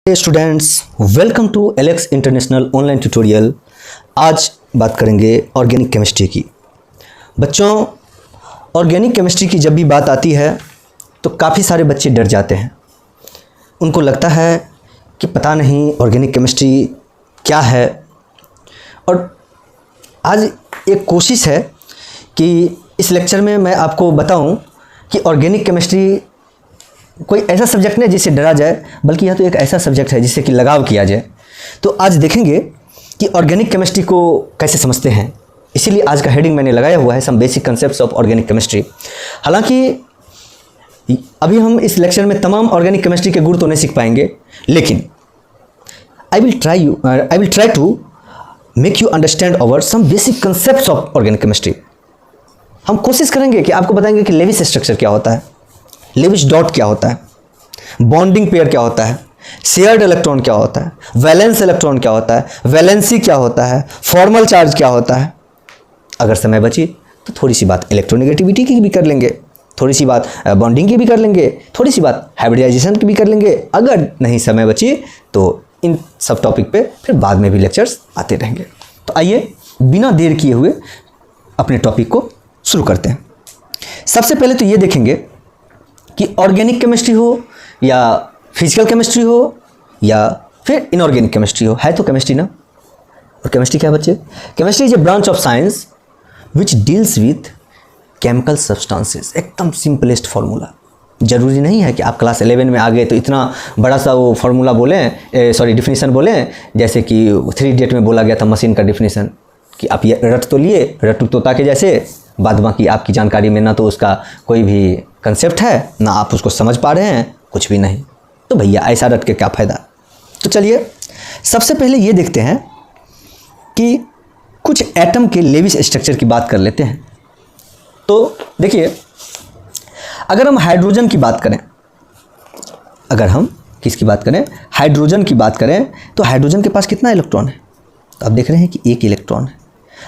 Students, welcome to Alex international online tutorial. आज बात करेंगे ऑर्गेनिक केमिस्ट्री की। बच्चों, ऑर्गेनिक केमिस्ट्री की जब भी बात आती है तो काफ़ी सारे बच्चे डर जाते हैं। उनको लगता है कि पता नहीं ऑर्गेनिक केमिस्ट्री क्या है। और आज एक कोशिश है कि इस लेक्चर में मैं आपको बताऊं कि ऑर्गेनिक केमिस्ट्री कोई ऐसा सब्जेक्ट नहीं जिससे डरा जाए, बल्कि यह तो एक ऐसा सब्जेक्ट है जिससे कि लगाव किया जाए। तो आज देखेंगे कि ऑर्गेनिक केमिस्ट्री को कैसे समझते हैं। इसीलिए आज का हेडिंग मैंने लगाया हुआ है some basic concepts of organic chemistry. हालांकि अभी हम इस लेक्चर में तमाम ऑर्गेनिक केमिस्ट्री के गुण तो नहीं सीख पाएंगे, लेकिन I will try to make you understand our some basic concepts of organic chemistry. हम कोशिश करेंगे कि आपको बताएंगे कि लेविस स्ट्रक्चर क्या होता है, लेविस डॉट क्या होता है, बॉन्डिंग पेयर क्या होता है, शेयर्ड इलेक्ट्रॉन क्या होता है, वैलेंस इलेक्ट्रॉन क्या होता है, वैलेंसी क्या होता है, फॉर्मल चार्ज क्या होता है। अगर समय बची तो थोड़ी सी बात इलेक्ट्रोनेगेटिविटी की भी कर लेंगे, थोड़ी सी बात बॉन्डिंग की भी कर लेंगे, थोड़ी सी बात हाइब्रिडाइजेशन की भी कर लेंगे। अगर नहीं समय बची तो इन सब टॉपिक पे फिर बाद में भी लेक्चर्स आते रहेंगे। तो आइए बिना देर किए हुए अपने टॉपिक को शुरू करते हैं। सबसे पहले तो ये देखेंगे कि ऑर्गेनिक केमिस्ट्री हो या फिजिकल केमिस्ट्री हो या फिर इनऑर्गेनिक केमिस्ट्री हो, है तो केमिस्ट्री ना। और केमिस्ट्री क्या है बच्चे? Chemistry is a branch of science which deals with chemical substances. एकदम सिंपलेस्ट फार्मूला। जरूरी नहीं है कि आप क्लास 11 में आ गए तो इतना बड़ा सा वो फार्मूला बोलें, डिफिनीशन बोलें, जैसे कि 3 इडियट में बोला गया था मशीन का डिफिनीशन कि आप ये रट तो लिए, रट्टू तोता के जैसे, बाद बाकी आपकी जानकारी में ना तो उसका कोई भी कंसेप्ट है, ना आप उसको समझ पा रहे हैं, कुछ भी नहीं। तो भैया ऐसा रट के क्या फ़ायदा। तो चलिए सबसे पहले ये देखते हैं कि कुछ एटम के लेविस स्ट्रक्चर की बात कर लेते हैं। तो देखिए, अगर हम हाइड्रोजन की बात करें, अगर हम किसकी बात करें, हाइड्रोजन की बात करें, तो हाइड्रोजन के पास कितना इलेक्ट्रॉन है? तो आप देख रहे हैं कि एक इलेक्ट्रॉन है।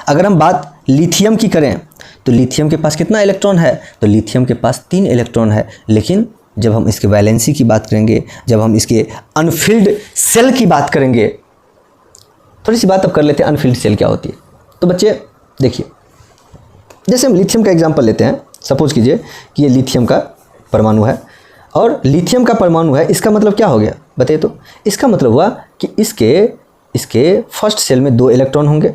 अगर हम बात लिथियम की करें तो लिथियम के पास कितना इलेक्ट्रॉन है? तो लिथियम के पास 3 इलेक्ट्रॉन है। लेकिन जब हम इसके वैलेंसी की बात करेंगे, जब हम इसके अनफिल्ड सेल की बात करेंगे, थोड़ी सी बात अब कर लेते हैं अनफिल्ड सेल क्या होती है। तो बच्चे देखिए, जैसे हम लिथियम का एग्जांपल लेते हैं। सपोज कीजिए कि ये लिथियम का परमाणु है और लिथियम का परमाणु है। इसका मतलब क्या हो गया बताइए? तो इसका मतलब हुआ कि इसके फर्स्ट सेल में 2 इलेक्ट्रॉन होंगे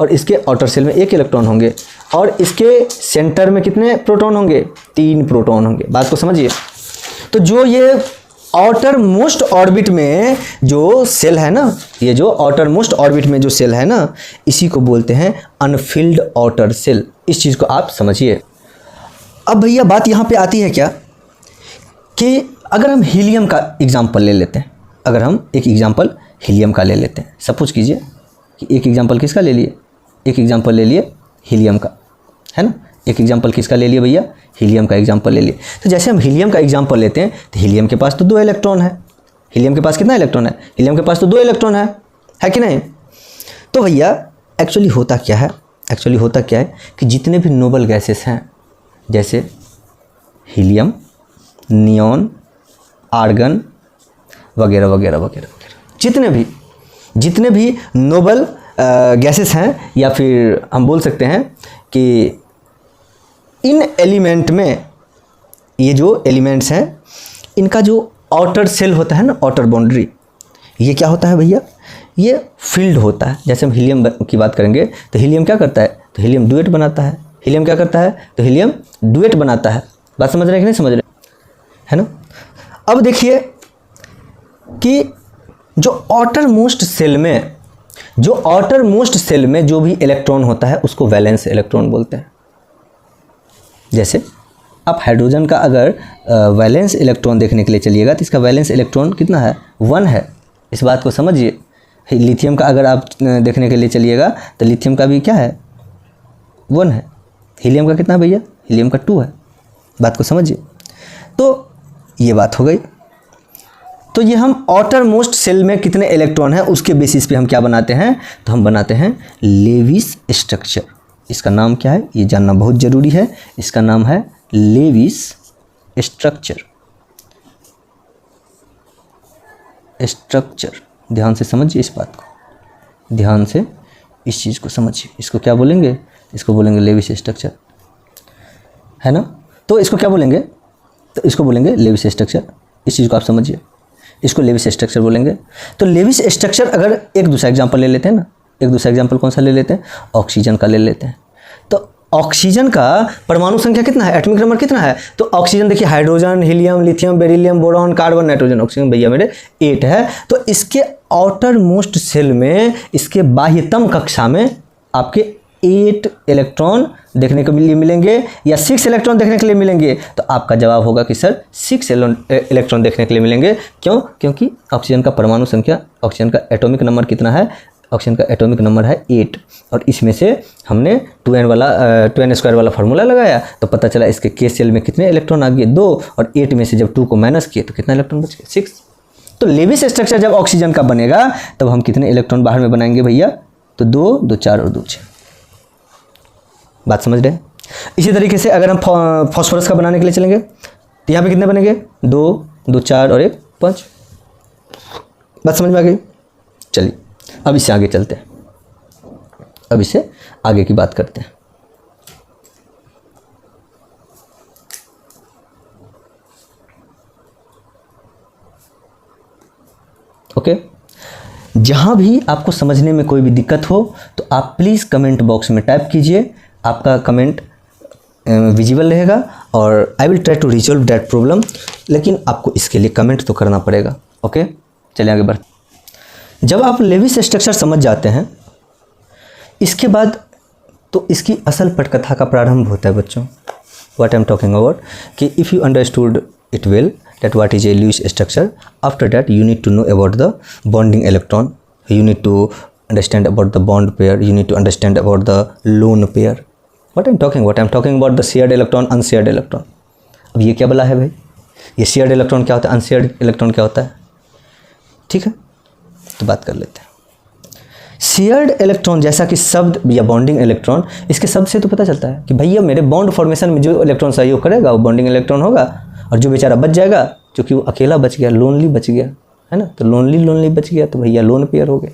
और इसके आउटर सेल में 1 इलेक्ट्रॉन होंगे और इसके सेंटर में कितने प्रोटॉन होंगे? 3 प्रोटॉन होंगे। बात को समझिए। तो जो ये आउटर मोस्ट ऑर्बिट में जो सेल है ना, ये जो आउटर मोस्ट ऑर्बिट में जो सेल है ना, इसी को बोलते हैं अनफिल्ड आउटर सेल। इस चीज़ को आप समझिए। अब भैया बात यहाँ पे आती है क्या कि अगर हम हीलियम का एग्जाम्पल ले लेते हैं, अगर हम एक एग्जाम्पल हीलियम का ले लेते हैं। सपोज कीजिए कि एक एग्जाम्पल किसका ले लिए? एक एग्जाम्पल ले लिए हीलियम का, है ना। एक एग्जाम्पल किसका ले लिए भैया? हीलियम का एग्जाम्पल ले लिए। तो जैसे हम हीलियम का एग्जाम्पल लेते हैं तो हीलियम के पास तो 2 इलेक्ट्रॉन है। हीलियम के पास कितना इलेक्ट्रॉन है? हीलियम के पास तो 2 इलेक्ट्रॉन है कि नहीं? तो भैया एक्चुअली होता क्या है? एक्चुअली होता क्या है कि जितने भी नोबल गैसेस हैं, जैसे हीलियम, नियॉन, आर्गन वगैरह वगैरह वगैरह वगैरह, जितने भी नोबल गैसेस हैं, या फिर हम बोल सकते हैं कि इन एलिमेंट में, ये जो एलिमेंट्स हैं, इनका जो आउटर सेल होता है ना, आउटर बाउंड्री, ये क्या होता है भैया? ये फील्ड होता है। जैसे हम हीलियम की बात करेंगे तो हीलियम क्या करता है? तो हीलियम डुएट बनाता है। हीलियम क्या करता है? तो हीलियम डुएट बनाता है। बात समझ रहे हैं कि नहीं समझ रहे, है ना। अब देखिए कि जो आउटर मोस्ट सेल में जो भी इलेक्ट्रॉन होता है उसको वैलेंस इलेक्ट्रॉन बोलते हैं। जैसे आप हाइड्रोजन का अगर वैलेंस इलेक्ट्रॉन देखने के लिए चलिएगा तो इसका वैलेंस इलेक्ट्रॉन कितना है? 1 है। इस बात को समझिए। लिथियम का अगर आप देखने के लिए चलिएगा तो लिथियम का भी क्या है? 1 है। हीलियम का कितना है भैया? हीलियम का 2 है। बात को समझिए। तो ये बात हो गई। तो ये हम आउटर मोस्ट सेल में कितने इलेक्ट्रॉन हैं उसके बेसिस पे हम क्या बनाते हैं? तो हम बनाते हैं लेविस स्ट्रक्चर। इसका नाम क्या है ये जानना बहुत ज़रूरी है। इसका नाम है लेविस स्ट्रक्चर। स्ट्रक्चर, ध्यान से समझिए इस बात को, ध्यान से इस चीज़ को समझिए। इसको क्या बोलेंगे? इसको बोलेंगे लेविस स्ट्रक्चर, है ना। तो इसको क्या बोलेंगे? तो इसको बोलेंगे लेविस स्ट्रक्चर। इस चीज़ को आप समझिए, इसको लेविस स्ट्रक्चर बोलेंगे। तो लेविस स्ट्रक्चर, अगर एक दूसरा एग्जांपल ले लेते हैं ना, एक दूसरा एग्जांपल कौन सा ले लेते हैं? ऑक्सीजन का ले लेते हैं। तो ऑक्सीजन का परमाणु संख्या कितना है, एटॉमिक नंबर कितना है? तो ऑक्सीजन देखिए, hydrogen, helium, lithium, beryllium, boron, carbon, nitrogen, oxygen भैया मेरे 8 है। तो इसके आउटर मोस्ट सेल में, इसके बाह्यतम कक्षा में आपके 8 इलेक्ट्रॉन देखने के लिए मिलेंगे या 6 इलेक्ट्रॉन देखने के लिए मिलेंगे। तो आपका जवाब होगा कि सर 6 इलेक्ट्रॉन देखने के लिए मिलेंगे। क्यों? क्योंकि ऑक्सीजन का परमाणु संख्या, ऑक्सीजन का एटॉमिक नंबर कितना है? ऑक्सीजन का एटॉमिक नंबर है 8, और इसमें से हमने 2n स्क्वायर वाला फार्मूला लगाया, तो पता चला इसके के सेल में कितने इलेक्ट्रॉन आ गए? 2, और 8 में से जब 2 को माइनस किए तो कितना इलेक्ट्रॉन बच गया? 6। तो लेविस स्ट्रक्चर जब ऑक्सीजन का बनेगा तब हम कितने इलेक्ट्रॉन बाहर में बनाएंगे भैया? तो 2, 2 4 और 2 6। बात समझ रहे हैं? इसी तरीके से अगर हम फास्फोरस का बनाने के लिए चलेंगे तो यहाँ पे कितने बनेंगे? 2, 2 4 और 1 5। बात समझ में आ गई? चलिए अब इससे आगे चलते हैं, अब इससे आगे की बात करते हैं। ओके, जहां भी आपको समझने में कोई भी दिक्कत हो तो आप प्लीज़ कमेंट बॉक्स में टाइप कीजिए। आपका कमेंट विजिबल रहेगा और I will try to resolve that problem, लेकिन आपको इसके लिए कमेंट तो करना पड़ेगा। ओके, चलिए आगे बढ़ते। जब आप लेविस स्ट्रक्चर समझ जाते हैं, इसके बाद तो इसकी असल पटकथा का प्रारंभ होता है बच्चों। What I am talking about कि if you understood it well that what is a Lewis structure, after that you need to know about the bonding electron, you need to understand about the bond pair, you need to understand about the lone pair. What I'm talking about the shared electron, unshared electron. अब ये क्या बोला है भाई? ये shared electron क्या होता है, unshared electron क्या होता है? ठीक है, तो बात कर लेते हैं। शेयर्ड इलेक्ट्रॉन जैसा कि शब्द या बॉन्डिंग इलेक्ट्रॉन, इसके शब्द से तो पता चलता है कि भैया मेरे बॉन्ड फॉर्मेशन में जो इलेक्ट्रॉन सहयोग करेगा वो बॉन्डिंग इलेक्ट्रॉन होगा, और जो बेचारा बच जाएगा क्योंकि वो अकेला बच गया, लोनली बच गया, है ना, तो लोनली बच गया तो भैया लोन पेयर हो गया।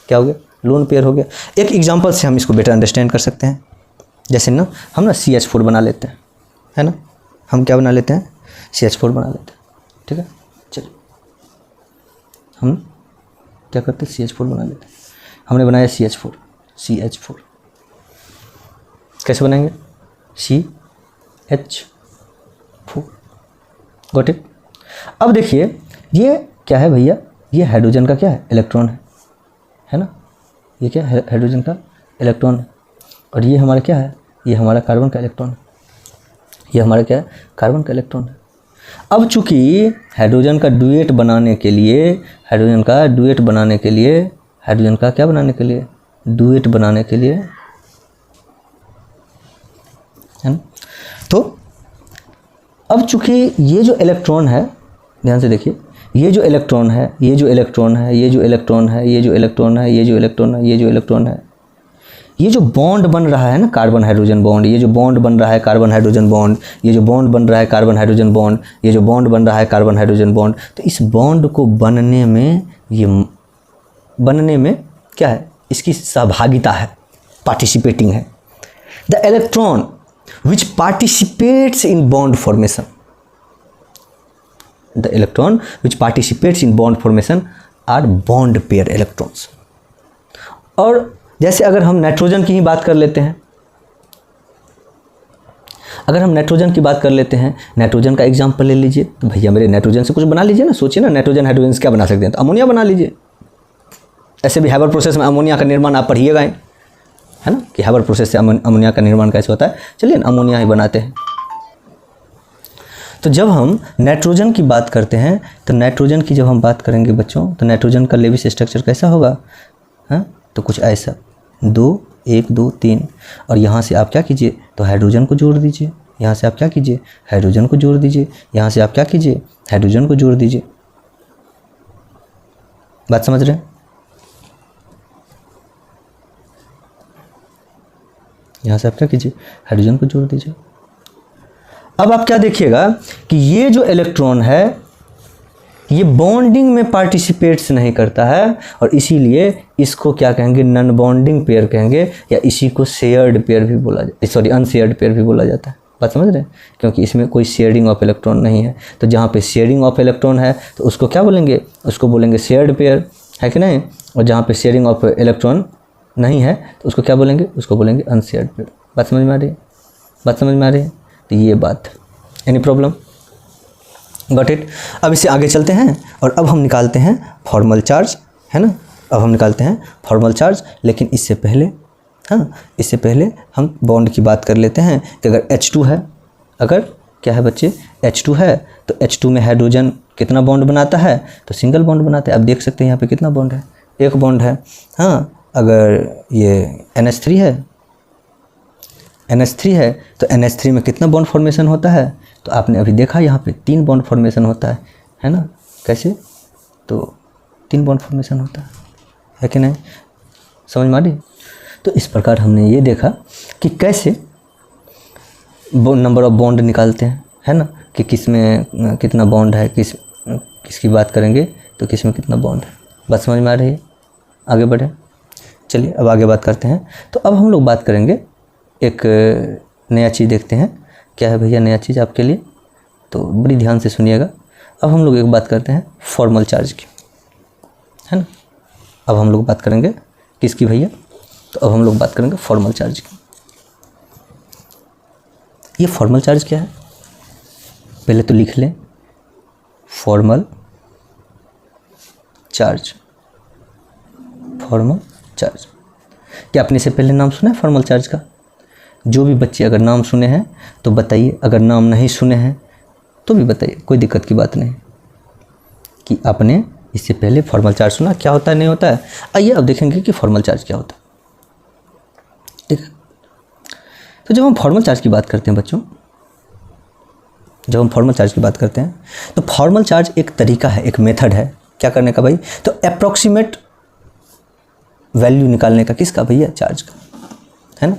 क्या हो गया? लोन पेयर हो गया। एक एग्जांपल से हम इसको बेटर अंडरस्टैंड कर सकते हैं। जैसे ना हम ना CH4 बना लेते हैं, है ना, हम क्या बना लेते हैं? CH4 बना लेते हैं। ठीक है, चलिए हम क्या करते हैं? CH4 बना लेते हैं। हमने बनाया CH4 कैसे बनाएंगे? CH4 got it. अब देखिए ये क्या है भैया? ये हाइड्रोजन का क्या है? इलेक्ट्रॉन है ना, ये क्या है? हाइड्रोजन का इलेक्ट्रॉन है। और ये हमारा क्या है? ये हमारा कार्बन का इलेक्ट्रॉन है। ये हमारा क्या है? कार्बन का इलेक्ट्रॉन है। अब चूंकि हाइड्रोजन का डुएट बनाने के लिए, हाइड्रोजन का डुएट बनाने के लिए, हाइड्रोजन का क्या बनाने के लिए? डुएट बनाने के लिए, है ना। तो अब चूंकि ये जो इलेक्ट्रॉन है, ध्यान से देखिए, ये जो इलेक्ट्रॉन है, ये जो इलेक्ट्रॉन है, ये जो इलेक्ट्रॉन है, ये जो इलेक्ट्रॉन है, ये जो इलेक्ट्रॉन है, ये जो इलेक्ट्रॉन है, ये जो बॉन्ड बन रहा है ना, कार्बन हाइड्रोजन बॉन्ड, ये जो बॉन्ड बन रहा है कार्बन हाइड्रोजन बॉन्ड, ये जो बॉन्ड बन रहा है कार्बन हाइड्रोजन बॉन्ड, ये जो बॉन्ड बन रहा है कार्बन हाइड्रोजन बॉन्ड, तो इस बॉन्ड को बनने में, ये बनने में क्या है? इसकी सहभागिता है, पार्टिसिपेटिंग है। The electron which participates in bond formation, the electron which participates in bond formation are bond pair electrons. और जैसे अगर हम नाइट्रोजन की ही बात कर लेते हैं, अगर हम नाइट्रोजन की बात कर लेते हैं, नाइट्रोजन का एग्जांपल ले लीजिए, तो भैया मेरे नाइट्रोजन से कुछ बना लीजिए ना। सोचिए ना, नाइट्रोजन हाइड्रोजन से क्या बना सकते हैं? तो अमोनिया बना लीजिए। ऐसे भी हैबर प्रोसेस में अमोनिया का निर्माण आप पढ़िएगा, है ना, कि हैबर प्रोसेस से अमोनिया का निर्माण कैसे होता है। चलिए अमोनिया ही बनाते हैं। तो जब हम नाइट्रोजन की बात करते हैं, तो नाइट्रोजन की जब हम बात करेंगे बच्चों, तो नाइट्रोजन का लेविस स्ट्रक्चर कैसा होगा? हाँ, तो कुछ ऐसा 2 1 2 3, और यहाँ से आप क्या कीजिए? तो हाइड्रोजन को जोड़ दीजिए। यहाँ से आप क्या कीजिए? हाइड्रोजन को जोड़ दीजिए। यहाँ से आप क्या कीजिए? हाइड्रोजन को जोड़ दीजिए। बात समझ रहे हैं? यहाँ से आप क्या कीजिए? हाइड्रोजन को जोड़ दीजिए। अब आप क्या देखिएगा कि ये जो इलेक्ट्रॉन है, ये बॉन्डिंग में पार्टिसिपेट्स नहीं करता है और इसीलिए इसको क्या कहेंगे, नॉन बॉन्डिंग पेयर कहेंगे, या इसी को शेयर्ड पेयर भी बोला जाता है, सॉरी अनशेयर्ड पेयर भी बोला जाता है। बात समझ रहे हैं, क्योंकि इसमें कोई शेयरिंग ऑफ इलेक्ट्रॉन नहीं है। तो जहाँ पे शेयरिंग ऑफ इलेक्ट्रॉन है तो उसको क्या बोलेंगे, उसको बोलेंगे शेयर्ड पेयर, है कि नहीं। और जहाँ पे शेयरिंग ऑफ इलेक्ट्रॉन नहीं है तो उसको क्या बोलेंगे, उसको बोलेंगे अनशेयर्ड पेयर। बात समझ में आ रही है, बात समझ में आ रही है। तो ये बात, एनी प्रॉब्लम, गॉट इट। अब इससे आगे चलते हैं और अब हम निकालते हैं फॉर्मल चार्ज, है ना। अब हम निकालते हैं फॉर्मल चार्ज, लेकिन इससे पहले, हाँ, इससे पहले हम बॉन्ड की बात कर लेते हैं कि अगर H2 है, अगर क्या है बच्चे, H2 है तो H2 में हाइड्रोजन कितना बॉन्ड बनाता है, तो सिंगल बॉन्ड बनाता है। अब देख सकते हैं यहाँ पे कितना बॉन्ड है, एक बॉन्ड है। हाँ, अगर ये NH3 है, NH3 है तो NH3 में कितना बॉन्ड फॉर्मेशन होता है, तो आपने अभी देखा यहाँ पे 3 बॉन्ड फॉर्मेशन होता है ना। कैसे, तो 3 बॉन्ड फॉर्मेशन होता है कि नहीं, समझ में आ रही। तो इस प्रकार हमने ये देखा कि कैसे नंबर ऑफ बॉन्ड निकालते हैं, है ना, कि किस में कितना बॉन्ड है, किसकी बात करेंगे तो किस में कितना बॉन्ड है। बात समझ में आ रही है, आगे बढ़े। चलिए अब आगे बात करते हैं। तो अब हम लोग बात करेंगे, एक नया चीज़ देखते हैं। क्या है भैया नया चीज़ आपके लिए, तो बड़ी ध्यान से सुनिएगा। अब हम लोग एक बात करते हैं फॉर्मल चार्ज की, है ना। अब हम लोग बात करेंगे किसकी भैया, तो अब हम लोग बात करेंगे फॉर्मल चार्ज की। ये फॉर्मल चार्ज क्या है, पहले तो लिख लें, फॉर्मल चार्ज, फॉर्मल चार्ज। क्या आपने इससे पहले नाम सुना है फॉर्मल चार्ज का? जो भी बच्चे अगर नाम सुने हैं तो बताइए, अगर नाम नहीं सुने हैं तो भी बताइए, कोई दिक्कत की बात नहीं कि आपने इससे पहले फॉर्मल चार्ज सुना, क्या होता है नहीं होता है। आइए अब देखेंगे कि फॉर्मल चार्ज क्या होता है, ठीक है। तो जब हम फॉर्मल चार्ज की बात करते हैं बच्चों, जब हम फॉर्मल चार्ज की बात करते हैं तो फॉर्मल चार्ज एक तरीका है, एक मेथड है क्या करने का भाई, तो अप्रॉक्सीमेट वैल्यू निकालने का, किसका भैया, चार्ज का, है ना।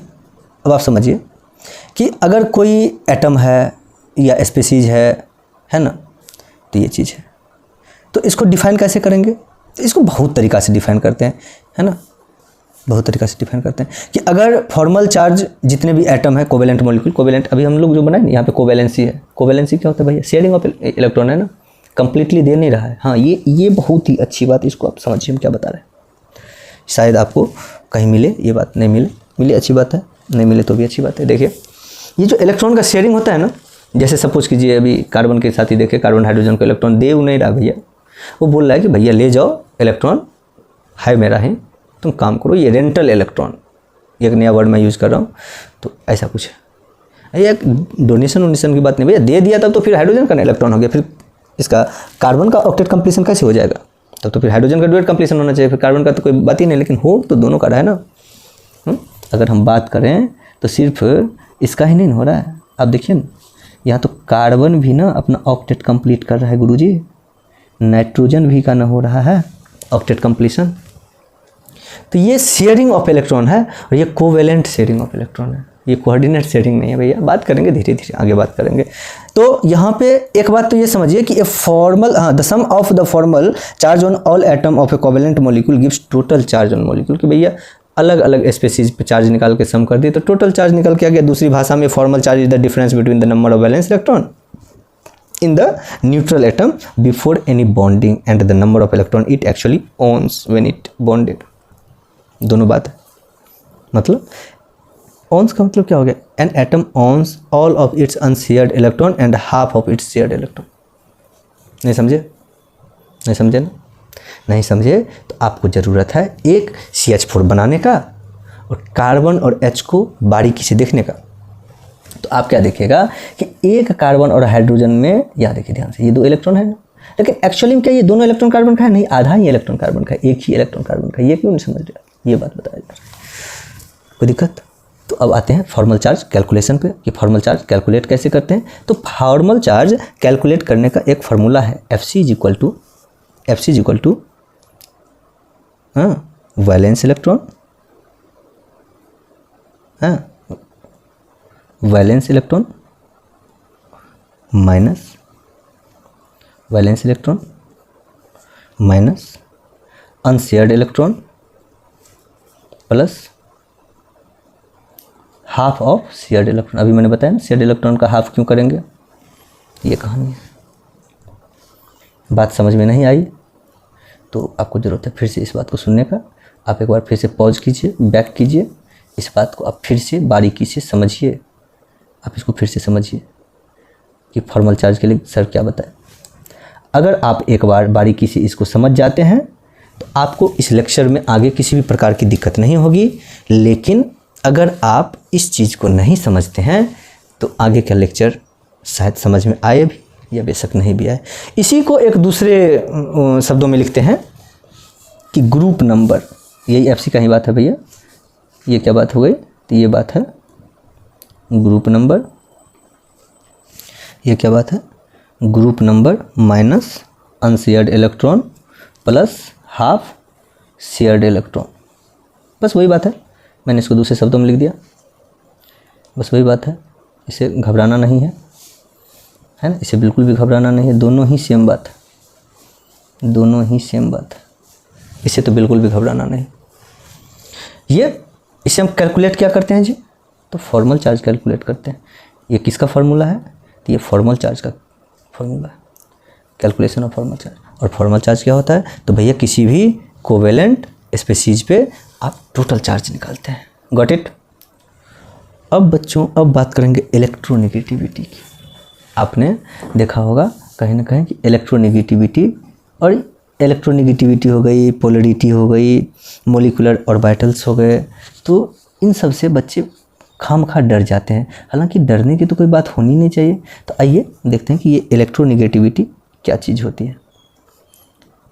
अब आप समझिए कि अगर कोई एटम है या स्पीसीज है ना, तो ये चीज़ है, तो इसको डिफाइन कैसे करेंगे, तो इसको बहुत तरीक़ा से डिफाइन करते हैं, है ना, बहुत तरीक़ा से डिफाइन करते हैं कि अगर फॉर्मल चार्ज जितने भी एटम है, कोवेलेंट मॉलिक्यूल, कोवेलेंट अभी हम लोग जो बनाए ना यहाँ पे कोवेलेंसी है। कोवेलेंसी क्या होता है भैया, शेयरिंग ऑफ इलेक्ट्रॉन, है ना, कंप्लीटली दे नहीं रहा है। हाँ, ये बहुत ही अच्छी बात, इसको आप समझिए हम क्या बता रहे हैं। शायद आपको कहीं मिले ये बात, नहीं मिले अच्छी बात है, नहीं मिले तो भी अच्छी बात है। देखिए ये जो इलेक्ट्रॉन का शेयरिंग होता है ना, जैसे सपोज कीजिए अभी कार्बन के साथ ही देखे, कार्बन हाइड्रोजन को इलेक्ट्रॉन दे नहीं रहा भैया, वो बोल रहा है कि भैया ले जाओ इलेक्ट्रॉन, है मेरा है, तुम काम करो। ये रेंटल इलेक्ट्रॉन, एक नया वर्ड मैं यूज़ कर रहा हूँ, तो ऐसा कुछ है। ये डोनेशन की बात नहीं भैया, दे दिया तब तो फिर हाइड्रोजन का इलेक्ट्रॉन हो गया, फिर इसका कार्बन का ऑक्टेट कंप्लीशन कैसे हो जाएगा, तब तो फिर हाइड्रोजन का डुएट कंप्लीशन होना चाहिए, फिर कार्बन का तो कोई बात ही नहीं, लेकिन हो तो दोनों का रहा है ना। अगर हम बात करें तो सिर्फ इसका ही नहीं हो रहा है। आप देखिए ना, यहाँ तो कार्बन भी ना अपना ऑक्टेट कंप्लीट कर रहा है गुरुजी, नाइट्रोजन भी का ना हो रहा है ऑक्टेट कंप्लीशन। तो ये शेयरिंग ऑफ इलेक्ट्रॉन है और ये कोवेलेंट शेयरिंग ऑफ इलेक्ट्रॉन है, ये कोऑर्डिनेट शेयरिंग नहीं है भैया। बात करेंगे धीरे धीरे आगे बात करेंगे। तो यहाँ पे एक बात तो ये समझिए कि a formal, the sum of the formal charge on all atom of a covalent molecule gives total charge on molecule. कि भैया अलग अलग स्पेसीज पे चार्ज निकाल के सम कर दिए तो टोटल चार्ज निकल के आ गया। दूसरी भाषा में formal charge is the difference between the number of valence electron in the neutral atom before any bonding and the number of electron it actually owns when it bonded। दोनों बात है, मतलब owns का मतलब क्या हो गया, an atom owns all of its unshared electron and half of its shared electron। नहीं समझे, नहीं समझे ना, नहीं समझे तो आपको ज़रूरत है एक CH4 बनाने का और कार्बन और H को बारीकी से देखने का। तो आप क्या देखिएगा कि एक कार्बन और हाइड्रोजन में, याद देखिए ध्यान से, ये 2 इलेक्ट्रॉन है ना, लेकिन एक्चुअली में क्या ये दोनों इलेक्ट्रॉन कार्बन का है, नहीं, आधा ही इलेक्ट्रॉन कार्बन का, एक ही इलेक्ट्रॉन कार्बन का। ये क्यों नहीं समझ रहे, ये बात बताया जा रहा है, कोई दिक्कत। तो अब आते हैं फॉर्मल चार्ज कैलकुलेशन पे कि फॉर्मल चार्ज कैलकुलेट कैसे करते हैं। तो फॉर्मल चार्ज कैलकुलेट करने का एक फार्मूला है, FC is equal to valence electron, valence electron minus valence electron minus unshared electron plus half of shared electron. अभी मैंने बताया ना शेयर्ड इलेक्ट्रॉन का हाफ क्यों करेंगे, ये कहानी है। बात समझ में नहीं आई तो आपको ज़रूरत है फिर से इस बात को सुनने का। आप एक बार फिर से पॉज कीजिए, बैक कीजिए, इस बात को आप फिर से बारीकी से समझिए। आप इसको फिर से समझिए कि फॉर्मल चार्ज के लिए सर क्या बताए। अगर आप एक बार बारीकी से इसको समझ जाते हैं तो आपको इस लेक्चर में आगे किसी भी प्रकार की दिक्कत नहीं होगी। लेकिन अगर आप इस चीज़ को नहीं समझते हैं तो आगे का लेक्चर शायद समझ में आए भी या बेशक नहीं भी आए। इसी को एक दूसरे शब्दों में लिखते हैं कि ग्रुप नंबर, यही एफसी का ही बात है भैया। ये क्या बात हो गई, तो ये बात है ग्रुप नंबर। ये क्या बात है, group number minus unshared electron plus half shared electron. बस वही बात है, मैंने इसको दूसरे शब्दों में लिख दिया। बस वही बात है, इसे घबराना नहीं है ना, इसे बिल्कुल भी घबराना नहीं है। दोनों ही सेम बात है, दोनों ही सेम बात है, इसे तो बिल्कुल भी घबराना नहीं। ये इसे हम कैलकुलेट क्या करते हैं जी, तो फॉर्मल चार्ज कैलकुलेट करते हैं। ये किसका फार्मूला है, तो ये फॉर्मल चार्ज का फार्मूला है, कैलकुलेशन ऑफ फॉर्मल चार्ज। और फॉर्मल चार्ज क्या होता है, तो भैया किसी भी कोवेलेंट स्पीशीज पे आप टोटल चार्ज निकालते हैं। Got it. अब बच्चों अब बात करेंगे इलेक्ट्रोनेगेटिविटी की। आपने देखा होगा कहीं ना कहीं कि इलेक्ट्रोनेगेटिविटी और इलेक्ट्रोनेगेटिविटी हो गई, पोलरिटी हो गई, मोलिकुलर ऑर्बिटल्स हो गए, तो इन सब से बच्चे खामखा डर जाते हैं। हालांकि डरने की तो कोई बात होनी नहीं चाहिए। तो आइए देखते हैं कि ये इलेक्ट्रोनेगेटिविटी क्या चीज़ होती है।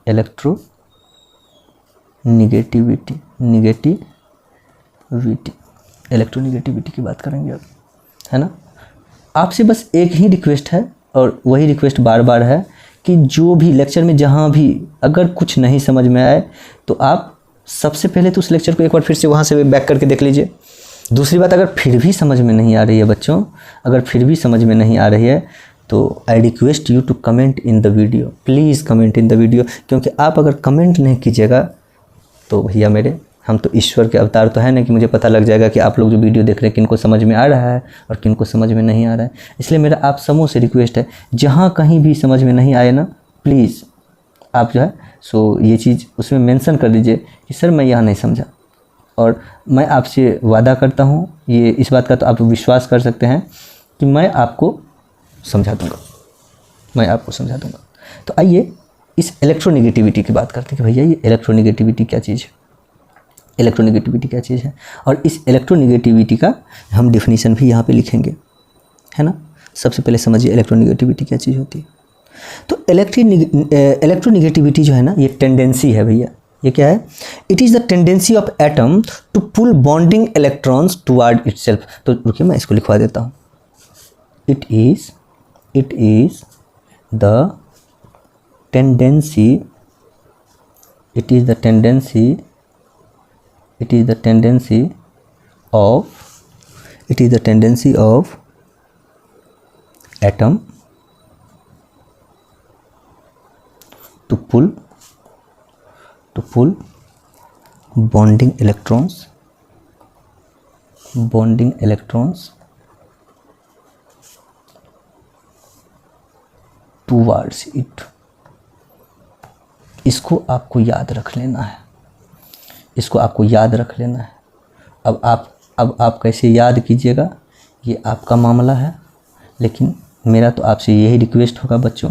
इलेक्ट्रोनेगेटिविटी की बात करेंगे अब, है ना। आपसे बस एक ही रिक्वेस्ट है और वही रिक्वेस्ट बार बार है कि जो भी लेक्चर में जहाँ भी अगर कुछ नहीं समझ में आए तो आप सबसे पहले तो उस लेक्चर को एक बार फिर से वहाँ से बैक करके देख लीजिए। दूसरी बात, अगर फिर भी समझ में नहीं आ रही है बच्चों, अगर फिर भी समझ में नहीं आ रही है तो I request you to comment in the video, please comment in the video. क्योंकि आप अगर कमेंट नहीं कीजिएगा तो भैया मेरे, हम तो ईश्वर के अवतार तो है ना कि मुझे पता लग जाएगा कि आप लोग जो वीडियो देख रहे हैं किनको समझ में आ रहा है और किनको समझ में नहीं आ रहा है। इसलिए मेरा आप समूह से रिक्वेस्ट है, जहाँ कहीं भी समझ में नहीं आए ना, प्लीज़ आप जो है सो ये चीज़ उसमें मेंशन कर दीजिए कि सर मैं यहाँ नहीं समझा। और मैं आपसे वादा करता हूँ, ये इस बात का तो आप विश्वास कर सकते हैं कि मैं आपको समझा दूँगा, मैं आपको समझा दूँगा। तो आइए इस इलेक्ट्रोनेगेटिविटी की बात करते हैं कि भैया ये इलेक्ट्रोनेगेटिविटी क्या चीज़ है, इलेक्ट्रोनेगेटिविटी क्या चीज़ है। और इस इलेक्ट्रोनेगेटिविटी का हम डिफिनीशन भी यहाँ पे लिखेंगे, है ना। सबसे पहले समझिए इलेक्ट्रोनेगेटिविटी क्या चीज़ होती है। तो इलेक्ट्रोनेगेटिविटी जो है ना, ये टेंडेंसी है भैया। ये क्या है, it is the tendency of atom to pull bonding electrons toward itself. तो रुकिए मैं इसको लिखवा देता हूँ। It is the tendency of atom to pull bonding electrons towards it। इसको आपको याद रख लेना है, इसको आपको याद रख लेना है। अब आप कैसे याद कीजिएगा ये आपका मामला है, लेकिन मेरा तो आपसे यही रिक्वेस्ट होगा बच्चों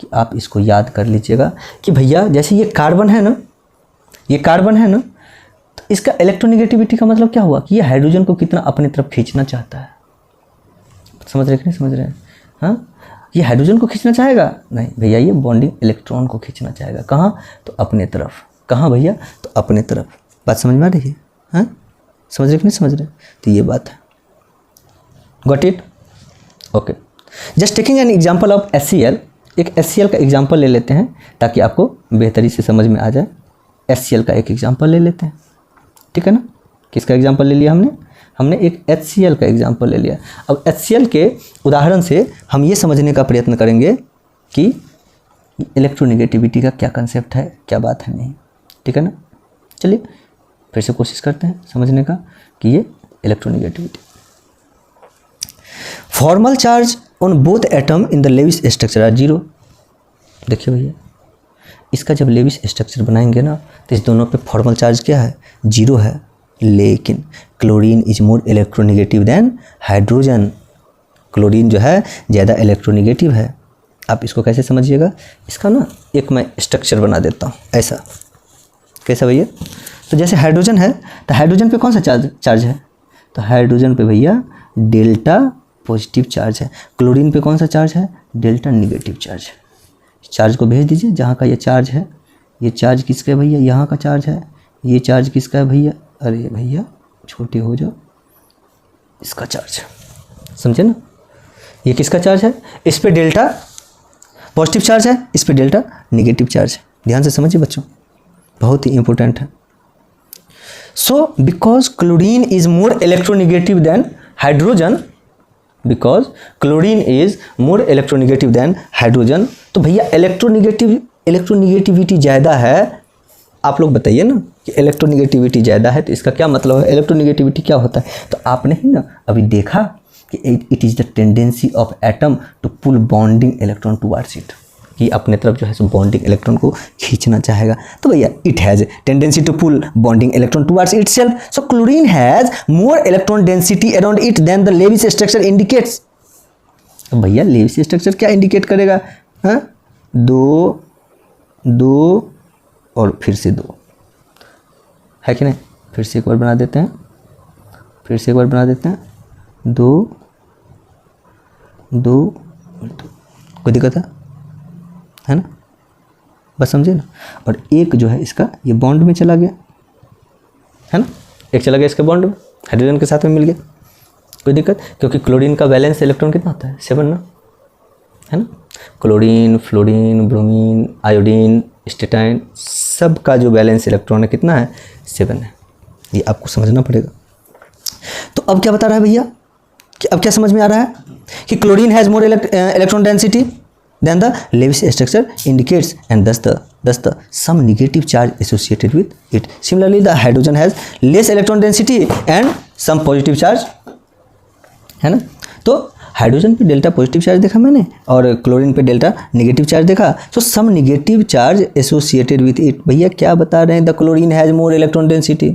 कि आप इसको याद कर लीजिएगा कि भैया जैसे ये कार्बन है ना, तो इसका इलेक्ट्रोनेगेटिविटी का मतलब क्या हुआ कि ये हाइड्रोजन को कितना अपनी तरफ खींचना चाहता है। समझ रहे कि नहीं समझ रहे हैं, हाँ। ये हाइड्रोजन को खींचना चाहेगा नहीं भैया, ये बॉन्डिंग इलेक्ट्रॉन को खींचना चाहेगा। कहाँ, तो अपने तरफ। कहाँ भैया, तो अपने तरफ। बात समझ में आ रही है, हाँ। समझ रहे कि नहीं समझ रहे, तो ये बात है। Got it, okay. Just taking an example of HCl, एक HCl का एग्जाम्पल ले लेते हैं ताकि आपको बेहतरी से समझ में आ जाए। HCl का एक एग्जाम्पल ले लेते हैं, ठीक है ना। किसका एग्जाम्पल ले लिया हमने एक HCl का एग्जाम्पल ले लिया। अब HCl के उदाहरण से हम ये समझने का प्रयत्न करेंगे कि इलेक्ट्रोनेगेटिविटी का क्या कंसेप्ट है, क्या बात है नहीं, ठीक है ना। चलिए फिर से कोशिश करते हैं समझने का कि ये electronegativity. Formal charge on both atom in the Lewis structure are zero. देखिए भैया, इसका जब लेविस स्ट्रक्चर बनाएंगे ना तो इस दोनों पे फॉर्मल चार्ज क्या है, जीरो है। लेकिन chlorine is more electronegative than hydrogen. Chlorine जो है ज़्यादा इलेक्ट्रोनेगेटिव है। आप इसको कैसे समझिएगा, इसका ना एक मैं स्ट्रक्चर बना देता हूँ ऐसा। कैसा भैया, तो जैसे हाइड्रोजन है तो हाइड्रोजन पे कौन सा चार्ज है, तो हाइड्रोजन पे भैया डेल्टा पॉजिटिव चार्ज है। क्लोरीन पे कौन सा चार्ज है, डेल्टा निगेटिव चार्ज है। चार्ज को भेज दीजिए जहाँ का ये चार्ज है। ये चार्ज किसका है भैया, यहाँ का चार्ज है। ये चार्ज किसका है भैया, अरे भैया छोटे हो जाओ, इसका चार्ज, समझे ना। ये किसका चार्ज है, इस पे डेल्टा पॉजिटिव चार्ज है, इस पे डेल्टा निगेटिव चार्ज है। ध्यान से समझिए बच्चों, बहुत ही इंपॉर्टेंट है। So because chlorine is more electronegative than hydrogen, because chlorine is more electronegative than hydrogen, तो भैया इलेक्ट्रोनेगेटिविटी ज़्यादा है। आप लोग बताइए ना कि इलेक्ट्रोनेगेटिविटी ज़्यादा है तो इसका क्या मतलब है, इलेक्ट्रोनेगेटिविटी क्या होता है। तो आपने ही ना अभी देखा कि it is the tendency of atom to pull bonding electron towards it, कि अपने तरफ जो है सो बॉन्डिंग इलेक्ट्रॉन को खींचना चाहेगा। तो भैया it has tendency to pull bonding electron towards itself. So chlorine has more electron density around it than the Lewis structure indicates. तो भैया लेविस स्ट्रक्चर क्या इंडिकेट करेगा, हाँ, दो दो और फिर से दो, है कि नहीं। फिर से एक बार बना देते हैं, फिर से एक बार बना देते हैं, दो दो और दो, कोई दिक्कत है ना, बस समझे ना। और एक जो है इसका ये बॉन्ड में चला गया, है ना, एक चला गया इसके बॉन्ड में, हाइड्रोजन के साथ में मिल गया, कोई दिक्कत। क्योंकि क्लोरीन का वैलेंस इलेक्ट्रॉन कितना होता है, 7 ना, है ना। क्लोरीन, फ्लोरीन, ब्रोमीन, आयोडीन, स्टेटाइन, सब का जो वैलेंस इलेक्ट्रॉन है कितना है, 7 है। ये आपको समझना पड़ेगा। तो अब क्या बता रहा है भैया, कि अब क्या समझ में आ रहा है कि chlorine has more electron density than the Lewis structure indicates and thus the some negative charge associated with it. Similarly, the hydrogen has less electron density and some positive charge, है ना। तो हाइड्रोजन पे delta positive charge देखा मैंने और chlorine पे delta negative charge देखा। So some negative charge associated with it. भैया क्या बता रहे हैं, the chlorine has more electron density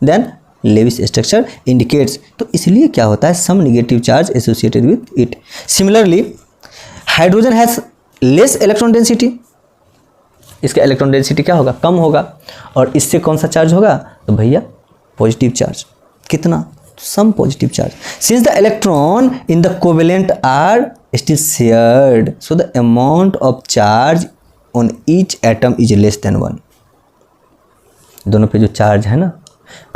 than Lewis structure indicates. तो इसलिए क्या होता है, some negative charge associated with it. Similarly hydrogen has less electron density, इसका इलेक्ट्रॉन डेंसिटी क्या होगा, कम होगा। और इससे कौन सा चार्ज होगा, तो भैया पॉजिटिव चार्ज, कितना, some positive charge. Since the electron in the covalent are still shared, so the amount of charge on each atom is less than 1. दोनों पे जो चार्ज है ना,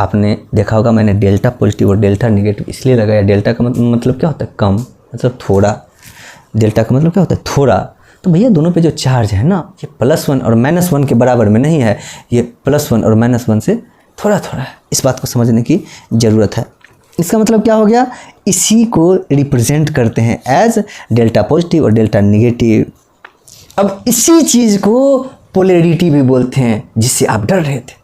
आपने देखा होगा मैंने डेल्टा पॉजिटिव और डेल्टा नेगेटिव इसलिए लगाया। डेल्टा का मतलब क्या होता है, कम, मतलब थोड़ा। डेल्टा का मतलब क्या होता है, थोड़ा। तो भैया दोनों पे जो चार्ज है ना, ये +1 और -1 के बराबर में नहीं है, ये +1 और -1 से थोड़ा थोड़ा है। इस बात को समझने की ज़रूरत है। इसका मतलब क्या हो गया, इसी को रिप्रेजेंट करते हैं एज डेल्टा पॉजिटिव और डेल्टा नेगेटिव। अब इसी चीज़ को पोलैरिटी भी बोलते हैं, जिससे आप डर रहे थे।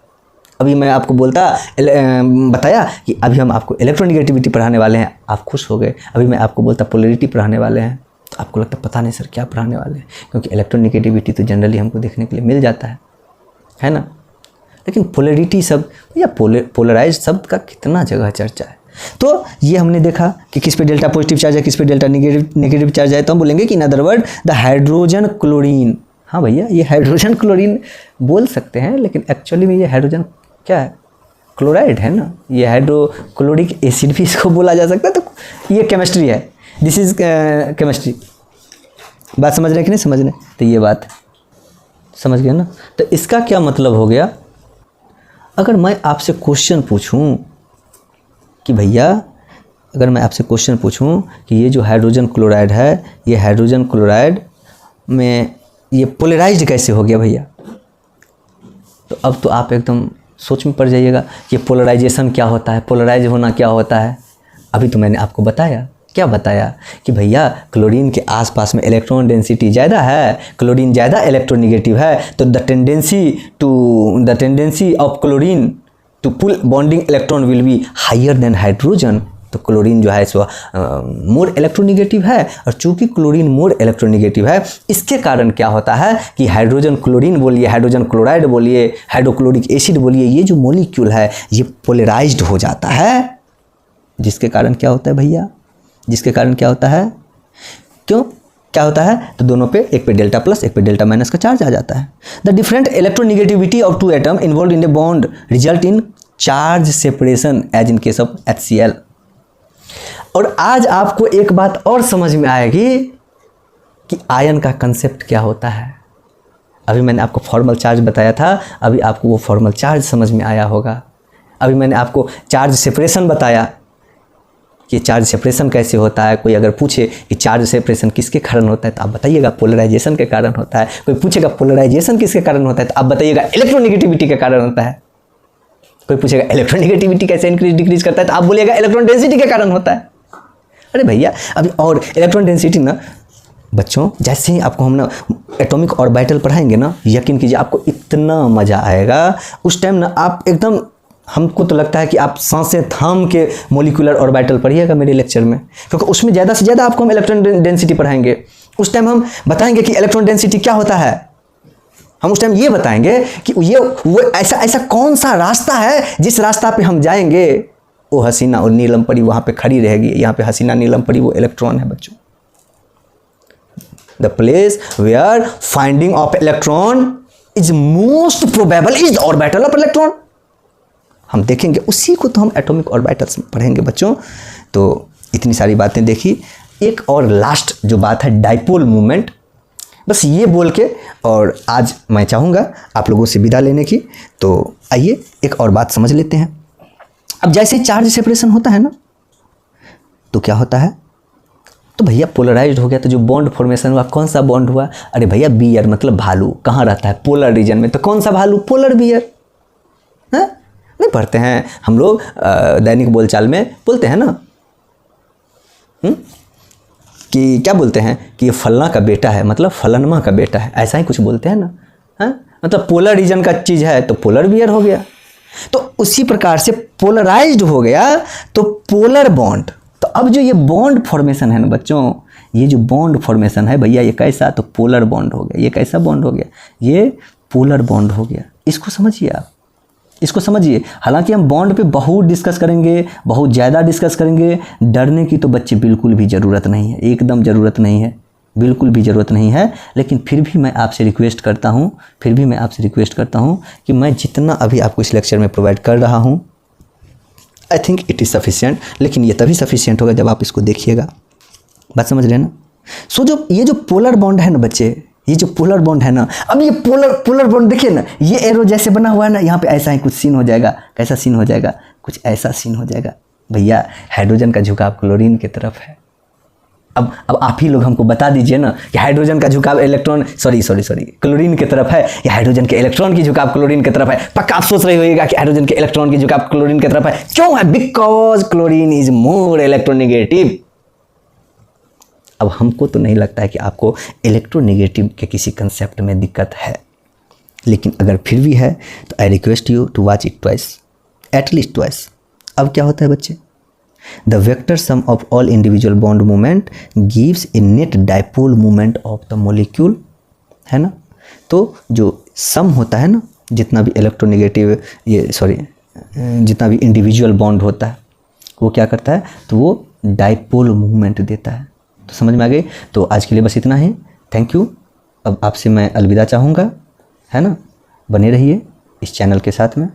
अभी मैं आपको बताया कि अभी हम आपको इलेक्ट्रोनेगेटिविटी पढ़ाने वाले हैं, आप खुश हो गए। अभी मैं आपको बोलता पोलैरिटी पढ़ाने वाले हैं, तो आपको लगता पता नहीं सर क्या पढ़ाने वाले हैं, क्योंकि इलेक्ट्रोनेगेटिविटी तो जनरली हमको देखने के लिए मिल जाता है ना। लेकिन पोलैरिटी शब्द या पोलराइज शब्द का कितना जगह चर्चा है। तो ये हमने देखा कि किस पे डेल्टा पॉजिटिव चार्ज है, किस पे डेल्टा नेगेटिव चार्ज है। तो हम बोलेंगे कि in other word the hydrogen chlorine, हाँ भैया ये हाइड्रोजन क्लोरीन बोल सकते हैं, लेकिन एक्चुअली में ये हाइड्रोजन क्या है, क्लोराइड है ना। ये हाइड्रोक्लोरिक एसिड भी इसको बोला जा सकता है। तो ये केमिस्ट्री है, दिस इज केमिस्ट्री। बात समझ रहे हैं कि नहीं समझ रहे, तो ये बात समझ गए ना। तो इसका क्या मतलब हो गया, अगर मैं आपसे क्वेश्चन पूछूं कि भैया, अगर मैं आपसे क्वेश्चन पूछूं कि ये जो हाइड्रोजन क्लोराइड है, ये हाइड्रोजन क्लोराइड में ये पोलराइज्ड कैसे हो गया भैया, तो अब तो आप एकदम सोच में पड़ जाइएगा कि पोलराइजेशन क्या होता है, पोलराइज होना क्या होता है। अभी तो मैंने आपको बताया क्या बताया कि भैया क्लोरीन के आसपास में इलेक्ट्रॉन डेंसिटी ज़्यादा है, क्लोरीन ज़्यादा इलेक्ट्रोनेगेटिव है, तो the tendency of chlorine to pull bonding electron will be higher than hydrogen. तो क्लोरीन जो है सो मोर इलेक्ट्रोनेगेटिव है, और चूंकि क्लोरीन मोर इलेक्ट्रोनेगेटिव है, इसके कारण क्या होता है कि हाइड्रोजन क्लोरीन बोलिए, हाइड्रोजन क्लोराइड बोलिए, हाइड्रोक्लोरिक एसिड बोलिए, ये जो मॉलिक्यूल है ये पोलराइज्ड हो जाता है, जिसके कारण क्या होता है भैया, जिसके कारण क्या होता है, क्यों क्या होता है, तो दोनों पे, एक पे डेल्टा प्लस एक पे डेल्टा माइनस का चार्ज आ जाता है। The different electronegativity of two atom involve in a bond result in charge separation as in case of HCl। और आज आपको एक बात और समझ में आएगी कि आयन का कंसेप्ट क्या होता है। अभी मैंने आपको फॉर्मल चार्ज बताया था, अभी आपको वो फॉर्मल चार्ज समझ में आया होगा। अभी मैंने आपको चार्ज सेपरेशन बताया कि चार्ज सेपरेशन कैसे होता है। कोई अगर पूछे कि चार्ज सेपरेशन किसके कारण होता है, तो आप बताइएगा पोलराइजेशन के कारण होता है। कोई पूछेगा पोलराइजेशन किसके कारण होता है, तो आप बताइएगा इलेक्ट्रोनेगेटिविटी के कारण होता है। कोई पूछेगा इलेक्ट्रोनेगेटिविटी कैसे इंक्रीज डिक्रीज करता है, तो आप बोलिएगा इलेक्ट्रॉन डेंसिटी के कारण होता है। अरे भैया अभी और इलेक्ट्रॉन डेंसिटी ना बच्चों, जैसे ही आपको हम ना एटॉमिक ऑर्बिटल पढ़ाएंगे ना, यकीन कीजिए आपको इतना मज़ा आएगा। उस टाइम ना आप एकदम, हमको तो लगता है कि आप सांसें थाम के मॉलिक्यूलर ऑर्बिटल पढ़िएगा मेरे लेक्चर में, क्योंकि उसमें ज़्यादा से ज़्यादा आपको हम इलेक्ट्रॉन डेंसिटी पढ़ाएंगे। उस टाइम हम बताएंगे कि इलेक्ट्रॉन डेंसिटी क्या होता है। हम उस टाइम ये बताएंगे कि ये वो ऐसा कौन सा रास्ता है जिस रास्ता पे हम जाएंगे वो हसीना और नीलम परी वहाँ पे खड़ी रहेगी। यहाँ पे हसीना नीलम परी वो इलेक्ट्रॉन है बच्चों। The place where finding of electron is most probable is the orbital of electron. हम देखेंगे उसी को, तो हम एटॉमिक ऑर्बिटल्स में पढ़ेंगे बच्चों। तो इतनी सारी बातें देखी। एक और लास्ट जो बात है डाइपोल मूवमेंट, बस ये बोल के और आज मैं चाहूँगा आप लोगों से विदा लेने की। तो आइए एक और बात समझ लेते हैं। अब जैसे चार्ज सेपरेशन होता है ना, तो क्या होता है, तो भैया पोलराइज्ड हो गया, तो जो बॉन्ड फॉर्मेशन हुआ, कौन सा बॉन्ड हुआ, अरे भैया बियर मतलब भालू कहाँ रहता है, पोलर रीजन में। तो कौन सा भालू, पोलर बियर। हाँ नहीं पढ़ते हैं हम लोग, दैनिक बोलचाल में बोलते हैं ना कि क्या बोलते हैं कि ये फलना का बेटा है, मतलब फलनमा का बेटा है, ऐसा ही कुछ बोलते हैं ना। हाँ मतलब पोलर रीजन का चीज़ है तो पोलर बियर हो गया। तो उसी प्रकार से पोलराइज्ड हो गया तो पोलर बॉन्ड। तो अब जो ये बॉन्ड फॉर्मेशन है ना बच्चों, ये जो बॉन्ड फॉर्मेशन है भैया, ये कैसा, तो पोलर बॉन्ड हो गया। ये कैसा बॉन्ड हो गया, ये पोलर बॉन्ड हो गया। इसको समझिए आप, इसको समझिए। हालांकि हम बॉन्ड पे बहुत डिस्कस करेंगे, बहुत ज़्यादा डिस्कस करेंगे। डरने की तो बच्चे बिल्कुल भी ज़रूरत नहीं है, एकदम ज़रूरत नहीं है, बिल्कुल भी ज़रूरत नहीं है। लेकिन फिर भी मैं आपसे रिक्वेस्ट करता हूँ, कि मैं जितना अभी आपको इस लेक्चर में प्रोवाइड कर रहा हूँ, I think it is sufficient. लेकिन ये तभी सफिशिएंट होगा जब आप इसको देखिएगा। बात समझ रहे हैं ना। सो जो ये जो पोलर बॉन्ड है ना बच्चे, ये जो पोलर बॉन्ड है ना, अब ये पोलर बॉन्ड देखिए ना, ये एरो जैसे बना हुआ है ना, यहाँ पे ऐसा ही कुछ सीन हो जाएगा। कैसा सीन हो जाएगा, कुछ ऐसा सीन हो जाएगा भैया। हाइड्रोजन का झुकाव क्लोरीन की तरफ है। अब आप ही लोग हमको बता दीजिए ना कि हाइड्रोजन का झुकाव क्लोरीन की तरफ है, या हाइड्रोजन के इलेक्ट्रॉन की झुकाव क्लोरीन की तरफ है। पक्का आप सोच रहे होइएगा कि हाइड्रोजन के इलेक्ट्रॉन की झुकाव क्लोरीन की तरफ है। क्यों है, because chlorine is more electronegative. अब हमको तो नहीं लगता है कि आपको इलेक्ट्रोनेगेटिव के किसी कंसेप्ट में दिक्कत है, लेकिन अगर फिर भी है तो I request you to watch it twice, at least twice. अब क्या होता है बच्चे, the vector sum of all individual bond movement gives a net dipole movement of the molecule, है ना। तो जो सम होता है ना, जितना भी इलेक्ट्रोनेगेटिव जितना भी इंडिविजुअल बॉन्ड होता है, वो क्या करता है, तो वो डाइपोल मूवमेंट देता है। तो समझ में आ गई। तो आज के लिए बस इतना ही, थैंक यू। अब आपसे मैं अलविदा चाहूँगा, है ना। बने रहिए इस चैनल के साथ में।